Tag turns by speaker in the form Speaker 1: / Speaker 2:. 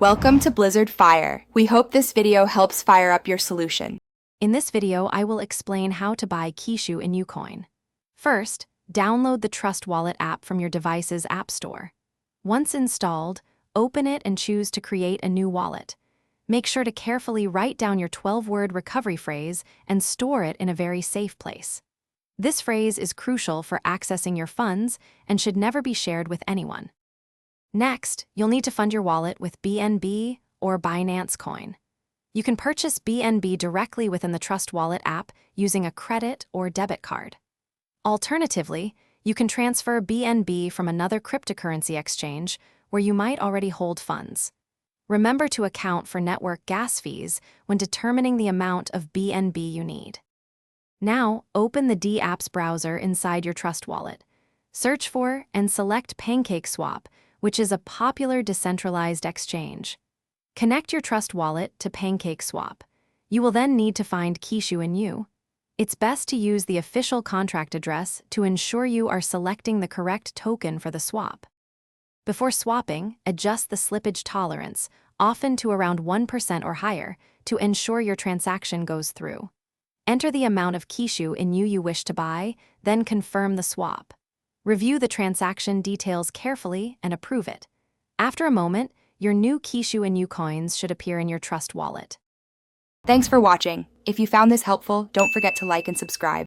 Speaker 1: Welcome to Blizzard Fire. We hope this video helps fire up your solution.
Speaker 2: In this video, I will explain how to buy Kishu Inu coin. First, download the Trust Wallet app from your device's app store. Once installed, open it and choose to create a new wallet. Make sure to carefully write down your 12-word recovery phrase and store it in a very safe place. This phrase is crucial for accessing your funds and should never be shared with anyone. Next, you'll need to fund your wallet with BNB or Binance Coin. You can purchase BNB directly within the Trust Wallet app using a credit or debit card. Alternatively, you can transfer BNB from another cryptocurrency exchange where you might already hold funds. Remember to account for network gas fees when determining the amount of BNB you need. Now, open the D Apps browser inside your Trust Wallet. Search for and select PancakeSwap, which is a popular decentralized exchange. Connect your Trust Wallet to PancakeSwap. You will then need to find Kishu Inu. It's best to use the official contract address to ensure you are selecting the correct token for the swap. Before swapping, adjust the slippage tolerance, often to around 1% or higher, to ensure your transaction goes through. Enter the amount of Kishu Inu you wish to buy, then confirm the swap. Review the transaction details carefully and approve it. After a moment, your new Kishu Inu coins should appear in your Trust Wallet.
Speaker 1: Thanks for watching. If you found this helpful, don't forget to like and subscribe.